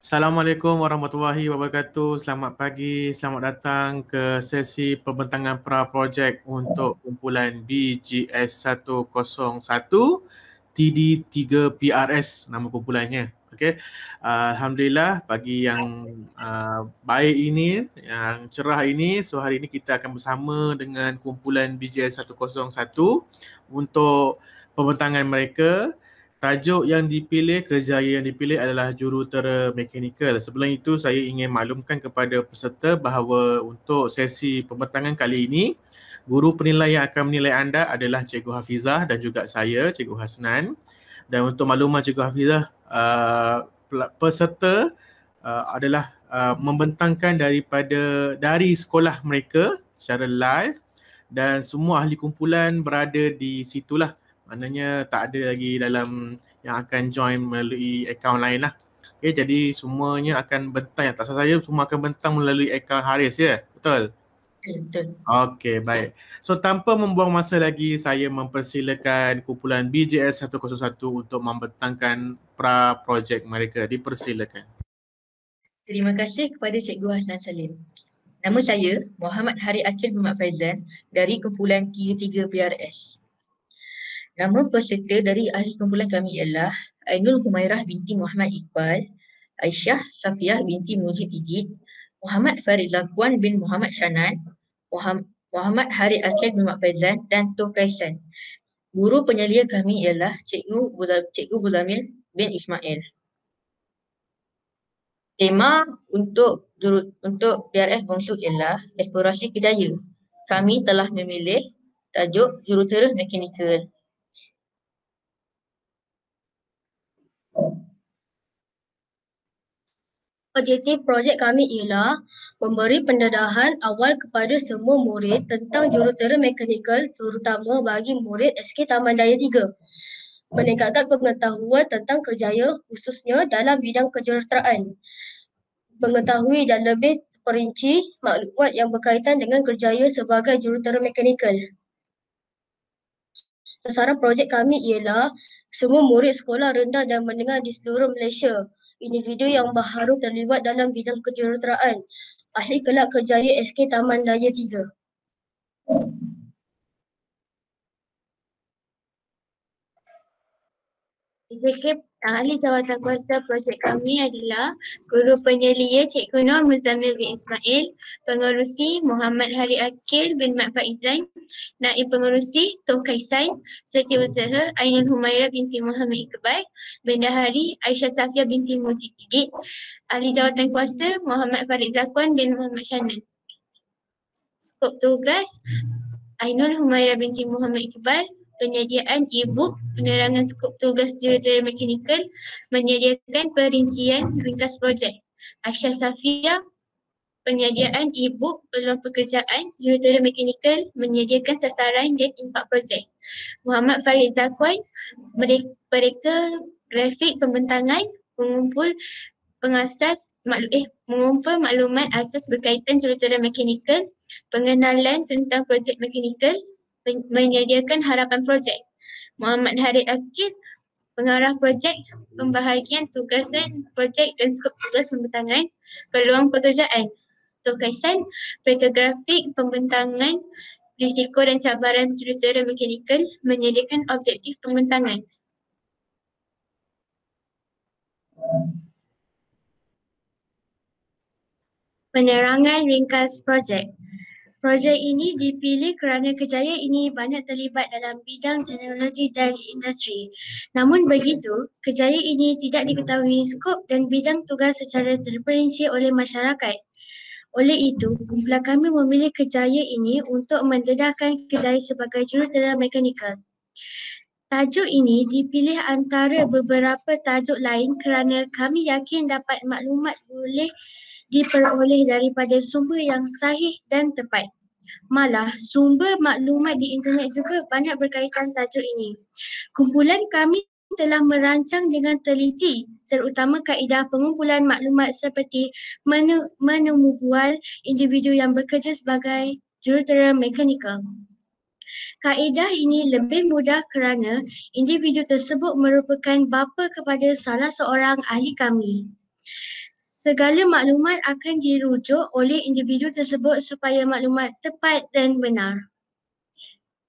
Assalamualaikum warahmatullahi wabarakatuh. Selamat pagi, selamat datang ke sesi pembentangan pra-projek untuk kumpulan BGS 101 TD3 PRS nama kumpulannya. Okey. Alhamdulillah pagi yang baik ini, yang cerah ini, so hari ini kita akan bersama dengan kumpulan BGS 101 untuk pembentangan mereka. Tajuk yang dipilih, kerjaya yang dipilih adalah jurutera mekanikal. Sebelum itu saya ingin maklumkan kepada peserta bahawa untuk sesi pembentangan kali ini, guru penilai yang akan menilai anda adalah Cikgu Hafizah dan juga saya, Cikgu Hasnan. Dan untuk makluman Cikgu Hafizah, peserta adalah membentangkan dari sekolah mereka secara live dan semua ahli kumpulan berada di situlah. Maknanya tak ada lagi dalam yang akan join melalui akaun lain lah. Okay, jadi semuanya akan bentang, yang tak salah saya semua akan bentang melalui akaun Haris ya? Betul? Betul. Okey, baik. So tanpa membuang masa lagi, saya mempersilakan kumpulan BJS 101 untuk membentangkan pra-projek mereka. Dipersilakan. Terima kasih kepada Cikgu Hasnan Salim. Nama saya Muhammad Hari Akil Muhammad Faizan dari kumpulan 33 PRS. Nama peserta dari ahli kumpulan kami ialah Ainul Humairah binti Muhammad Iqbal, Aisyah Safiah binti Mujib Igit, Muhammad Farid Zakwan bin Muhammad Shanan, Muhammad Hari Akil Muhammad Faizan dan Toh Kaisan. Guru penyelia kami ialah Cikgu Bulamil bin Ismail. Tema untuk PRS Bongsu ialah eksplorasi kerjaya. Kami telah memilih tajuk jurutera mekanikal. Objektif projek kami ialah memberi pendedahan awal kepada semua murid tentang jurutera mekanikal, terutama bagi murid SK Taman Daya 3. Meningkatkan pengetahuan tentang kerjaya khususnya dalam bidang kejuruteraan. Mengetahui dan lebih perinci maklumat yang berkaitan dengan kerjaya sebagai jurutera mekanikal. Sasaran projek kami ialah semua murid sekolah rendah dan menengah di seluruh Malaysia. Individu yang baharu terlibat dalam bidang kejuruteraan. Ahli kelab kerjaya SK Taman Daya 3. Executive ahli jawatankuasa projek kami adalah Guru Penyelia Cikgu Nur Muzammil bin Ismail, Pengerusi Muhammad Hari Akil bin Mat Faizan, Naib Pengerusi Toh Kaisan, Setiausaha Ainul Humairah binti Muhammad Iqbal, Bendahari Aisyah Safia binti Mujib Igit, Ahli Jawatankuasa Muhammad Farid Zakwan bin Muhammad Shanan. Skop tugas Ainul Humairah binti Muhammad Iqbal, penyediaan e-book penerangan skop tugas jurutera mekanikal, menyediakan perincian ringkas projek. Aisyah Safia, penyediaan e-book peluang pekerjaan jurutera mekanikal, menyediakan sasaran dan impak projek. Muhammad Farid Zakwan, mereka grafik pembentangan, mengumpul maklumat asas berkaitan jurutera mekanikal, pengenalan tentang projek mekanikal, menyediakan harapan projek. Muhammad Harid Akid, pengarah projek, pembahagian tugasan projek dan skop tugas pembentangan, peluang pekerjaan. Toh Kaisan, reka grafik pembentangan, risiko dan cabaran jurutera mekanikal, menyediakan objektif pembentangan. Penerangan ringkas projek. Projek ini dipilih kerana kerjaya ini banyak terlibat dalam bidang teknologi dan industri. Namun begitu, kerjaya ini tidak diketahui skop dan bidang tugas secara terperinci oleh masyarakat. Oleh itu, kumpulan kami memilih kerjaya ini untuk mendedahkan kerjaya sebagai jurutera mekanikal. Tajuk ini dipilih antara beberapa tajuk lain kerana kami yakin dapat maklumat boleh diperoleh daripada sumber yang sahih dan tepat. Malah, sumber maklumat di internet juga banyak berkaitan tajuk ini. Kumpulan kami telah merancang dengan teliti, terutama kaedah pengumpulan maklumat seperti menemubual individu yang bekerja sebagai jurutera mekanikal. Kaedah ini lebih mudah kerana individu tersebut merupakan bapa kepada salah seorang ahli kami. Segala maklumat akan dirujuk oleh individu tersebut supaya maklumat tepat dan benar.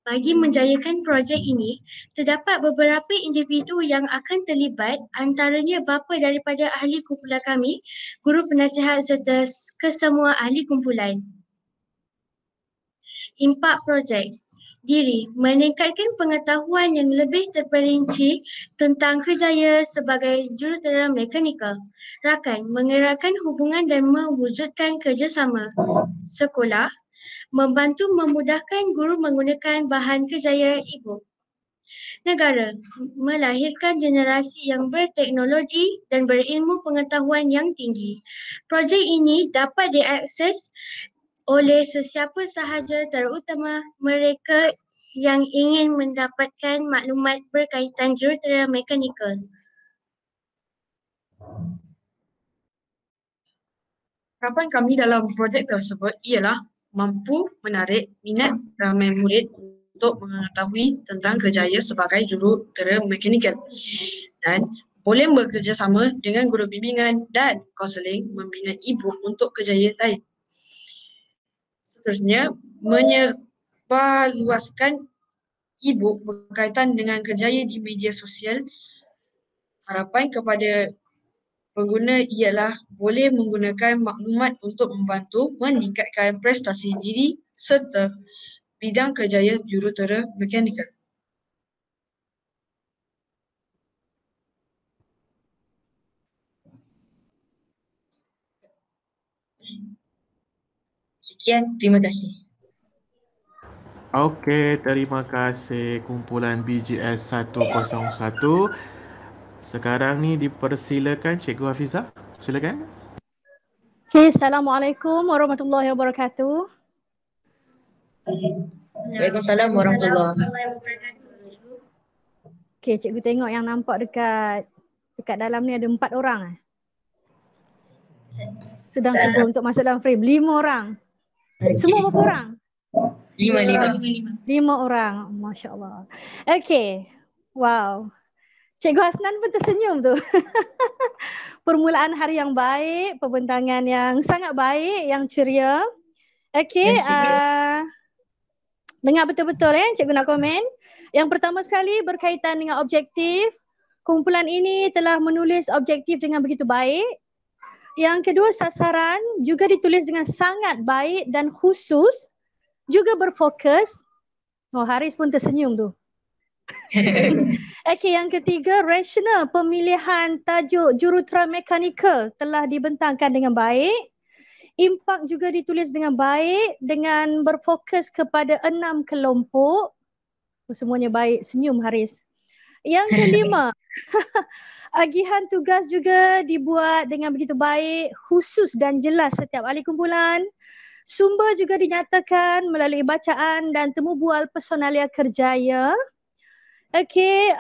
Bagi menjayakan projek ini, terdapat beberapa individu yang akan terlibat, antaranya bapa daripada ahli kumpulan kami, guru penasihat serta kesemua ahli kumpulan. Impak projek. Diri, meningkatkan pengetahuan yang lebih terperinci tentang kerjaya sebagai jurutera mekanikal. Rakan, mengeratkan hubungan dan mewujudkan kerjasama. Sekolah, membantu memudahkan guru menggunakan bahan kerjaya ibu. Negara, melahirkan generasi yang berteknologi dan berilmu pengetahuan yang tinggi. Projek ini dapat diakses oleh sesiapa sahaja, terutama mereka yang ingin mendapatkan maklumat berkaitan jurutera mekanikal. Harapan kami dalam projek tersebut ialah mampu menarik minat ramai murid untuk mengetahui tentang kerjaya sebagai jurutera mekanikal dan boleh bekerjasama dengan guru bimbingan dan kaunseling membina ibu untuk kerjaya lain. Seterusnya, menyebarluaskan ibu berkaitan dengan kerjaya di media sosial. Harapan kepada pengguna ialah boleh menggunakan maklumat untuk membantu meningkatkan prestasi diri serta bidang kerjaya jurutera mekanikal. Sekian, terima kasih. Okey, terima kasih kumpulan BGS 101. Sekarang ni dipersilakan Cikgu Hafizah. Silakan. Okay, Assalamualaikum warahmatullahi wabarakatuh. Waalaikumsalam warahmatullahi wabarakatuh. Okay, cikgu tengok yang nampak dekat dalam ni ada 4 orang. Sedang cuba untuk masuk dalam frame. 5 orang. Semua berapa orang? 5 5 orang. Masya Allah. Okay. Wow. Cikgu Hasnan pun tersenyum tu. Permulaan hari yang baik, pembentangan yang sangat baik, yang ceria. Okay. Dengar betul-betul cikgu nak komen. Yang pertama sekali berkaitan dengan objektif. Kumpulan ini telah menulis objektif dengan begitu baik. Yang kedua, sasaran juga ditulis dengan sangat baik dan khusus. Juga berfokus. Oh, Haris pun tersenyum tu. Okey, yang ketiga, rasional pemilihan tajuk jurutera mekanikal telah dibentangkan dengan baik. Impak juga ditulis dengan baik dengan berfokus kepada 6 kelompok. Semuanya baik, senyum Haris. Yang kelima, agihan tugas juga dibuat dengan begitu baik, khusus dan jelas setiap ahli kumpulan. Sumber juga dinyatakan melalui bacaan dan temu bual personalia kerjaya. Okey,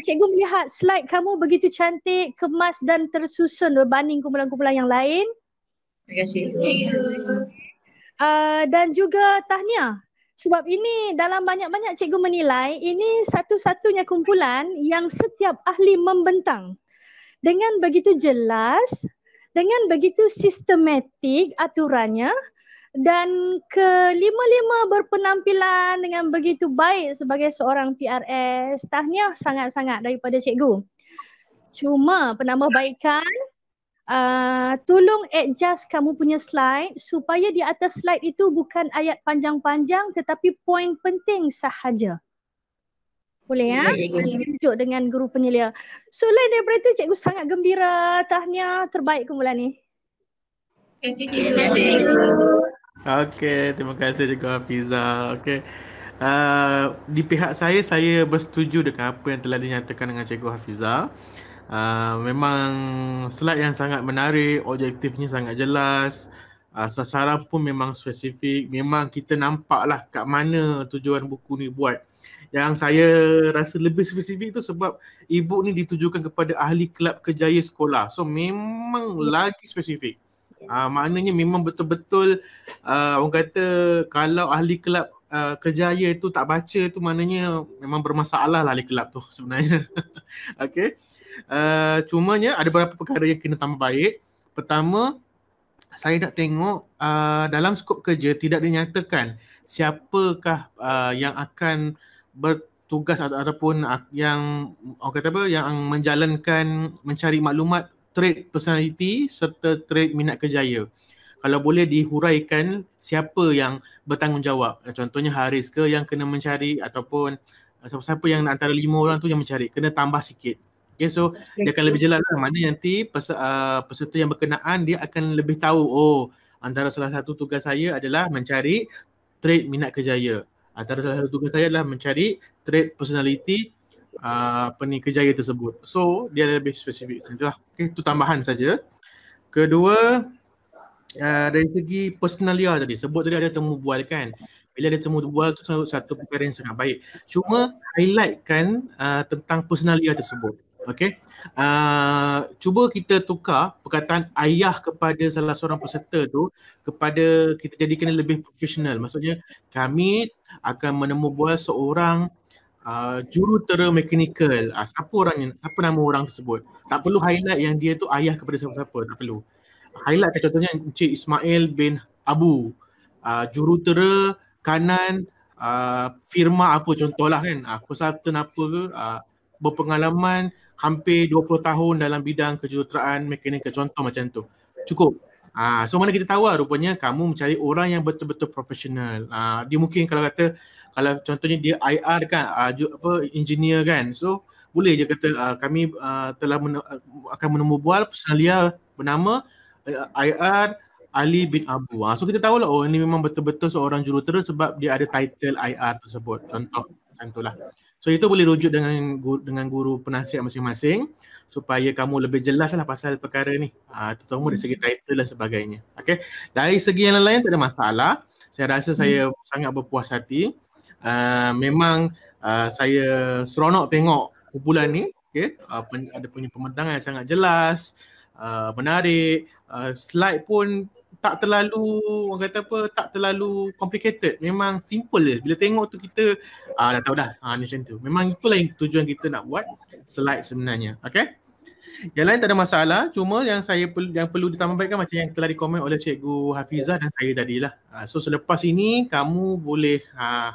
cikgu melihat slide kamu begitu cantik, kemas dan tersusun berbanding kumpulan-kumpulan yang lain. Terima kasih. Dan juga tahniah. Sebab ini dalam banyak-banyak cikgu menilai ini satu-satunya kumpulan yang setiap ahli membentang dengan begitu jelas, dengan begitu sistematik aturannya dan kelima-lima berpenampilan dengan begitu baik sebagai seorang PRS. Tahniah sangat-sangat daripada cikgu. Cuma penambahbaikan, tolong adjust kamu punya slide supaya di atas slide itu bukan ayat panjang-panjang tetapi poin penting sahaja. Boleh ya? Tunjuk dengan guru penyelia. So lain daripada itu cikgu sangat gembira, tahniah, terbaik kumpulan ni. Terima kasih. Okey, terima kasih Cikgu Hafizah. Okey. Di pihak saya bersetuju dengan apa yang telah dinyatakan dengan Cikgu Hafizah. Memang slide yang sangat menarik, objektifnya sangat jelas, sasaran pun memang spesifik. Memang kita nampaklah kat mana tujuan buku ni buat. Yang saya rasa lebih spesifik tu sebab ibu ni ditujukan kepada ahli kelab kerjaya sekolah. So memang lagi spesifik. Maknanya memang betul-betul orang kata kalau ahli kelab kerjaya tu tak baca tu maknanya memang bermasalah lah ahli kelab tu sebenarnya. Okey. Cumanya ada beberapa perkara yang kena tambah baik. Pertama, saya nak tengok dalam skop kerja tidak dinyatakan siapakah yang akan bertugas ataupun yang orang kata apa, yang menjalankan mencari maklumat trait personality serta trait minat kerjaya. Kalau boleh dihuraikan siapa yang bertanggungjawab. Contohnya Haris ke yang kena mencari ataupun siapa-siapa yang antara 5 orang tu yang mencari, kena tambah sikit. Okay, so dia akan lebih jelas lah mana nanti peserta yang berkenaan dia akan lebih tahu, oh antara salah satu tugas saya adalah mencari trait minat kerjaya. Antara salah satu tugas saya adalah mencari trait personality kerjaya tersebut. So dia lebih spesifik. Okay, itu tambahan saja. Kedua, dari segi personalia tadi, sebut tadi ada temu bual kan. Bila ada temu bual tu satu perkara yang sangat baik. Cuma highlightkan tentang personalia tersebut. Okay. Cuba kita tukar perkataan ayah kepada salah seorang peserta tu kepada kita jadikan lebih profesional. Maksudnya kami akan menemu bual seorang jurutera mechanical. Siapa nama orang tersebut? Tak perlu highlight yang dia tu ayah kepada siapa-siapa, tak perlu. Highlight contohnya Encik Ismail bin Abu, jurutera kanan firma apa contohlah kan, konsultan apa ke, berpengalaman hampir 20 tahun dalam bidang kejuruteraan mekanikal, contoh macam tu. Cukup. So mana kita tahu rupanya kamu mencari orang yang betul-betul profesional. Dia mungkin kalau contohnya dia IR kan, engineer kan. So boleh je kata kami telah akan menemu bual personalia bernama IR Ali bin Abu. So kita tahulah, oh ini memang betul-betul seorang jurutera sebab dia ada title IR tersebut. Contoh macam itulah. So itu boleh rujuk dengan guru penasihat masing-masing supaya kamu lebih jelas lah pasal perkara ni. Terutama dari segi title dan sebagainya. Okay. Dari segi yang lain tak ada masalah. Saya rasa saya sangat berpuas hati. Memang saya seronok tengok kumpulan ni. Okay. Ada punya pembentangan yang sangat jelas. Menarik, slide pun tak terlalu, orang kata apa, tak terlalu complicated, memang simple je. Bila tengok tu kita dah tahu dah ni macam tu. Memang itulah yang tujuan kita nak buat slide sebenarnya. Okay, yang lain tak ada masalah, cuma yang perlu ditambahkan macam yang telah dikomen oleh Cikgu Hafizah dan saya tadilah. So selepas ini kamu boleh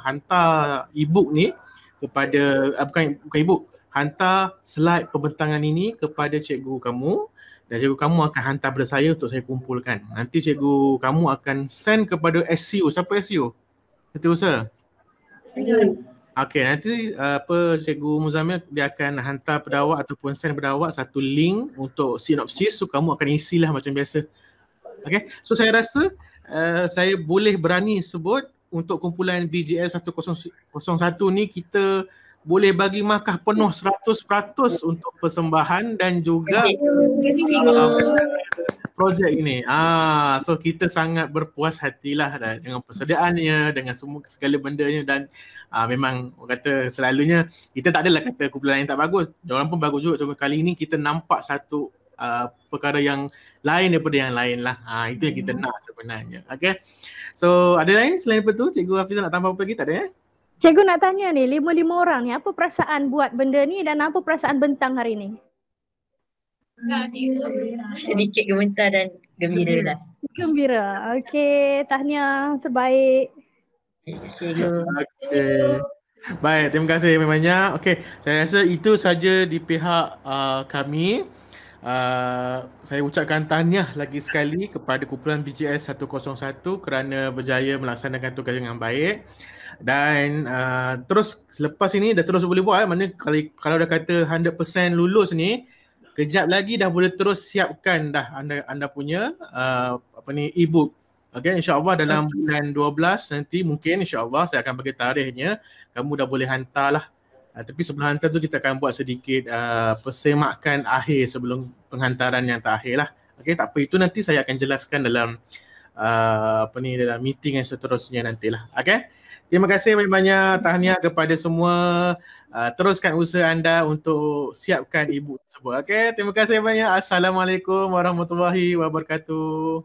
hantar e-book ni kepada bukan e-book, hantar slide pembentangan ini kepada cikgu kamu. Dan cikgu kamu akan hantar pada saya untuk saya kumpulkan. Nanti cikgu kamu akan send kepada SCO. Siapa SCO? Setiausaha? Okay, nanti Cikgu Muzammil dia akan hantar pada awak ataupun send pada awak satu link untuk sinopsis. So kamu akan isilah macam biasa. Okay, so saya rasa saya boleh berani sebut untuk kumpulan BGS 101 ni kita boleh bagi markah penuh 100% untuk persembahan dan juga projek ini. So kita sangat berpuas hatilah dengan persediaannya, dengan semua segala bendanya dan memang orang kata selalunya kita tak adalah kata kumpulan yang tak bagus. Diorang pun bagus juga. Cuma kali ini kita nampak satu perkara yang lain daripada yang lain lah. Itu yang kita nak sebenarnya. Okay. So ada lain selain itu? Cikgu Hafizah nak tambah apa lagi? Tak ada Cikgu nak tanya ni, 5 orang ni apa perasaan buat benda ni dan apa perasaan bentang hari ni? Sedikit gemetar dan gembira lah. Gembira. Okey, tahniah, terbaik. Cikgu. Okay. Baik, terima kasih banyak. Okey, saya rasa itu saja di pihak kami. Saya ucapkan tahniah lagi sekali kepada kumpulan BGS 101 kerana berjaya melaksanakan tugas dengan baik. Dan terus selepas ini dah terus boleh buat. Maknanya kalau dah kata 100% lulus ni, kejap lagi dah boleh terus siapkan dah anda punya e-book. Okay, insyaAllah dalam bulan 12 nanti mungkin insyaAllah saya akan bagi tarikhnya. Kamu dah boleh hantar lah. Tapi sebelum hantar tu kita akan buat sedikit persemakan akhir sebelum penghantaran yang terakhir lah. Okay, tak apa, itu nanti saya akan jelaskan dalam dalam meeting yang seterusnya nantilah. Okay. Terima kasih banyak-banyak, tahniah kepada semua. Teruskan usaha anda untuk siapkan e-book tersebut. Okay, terima kasih banyak. Assalamualaikum warahmatullahi wabarakatuh.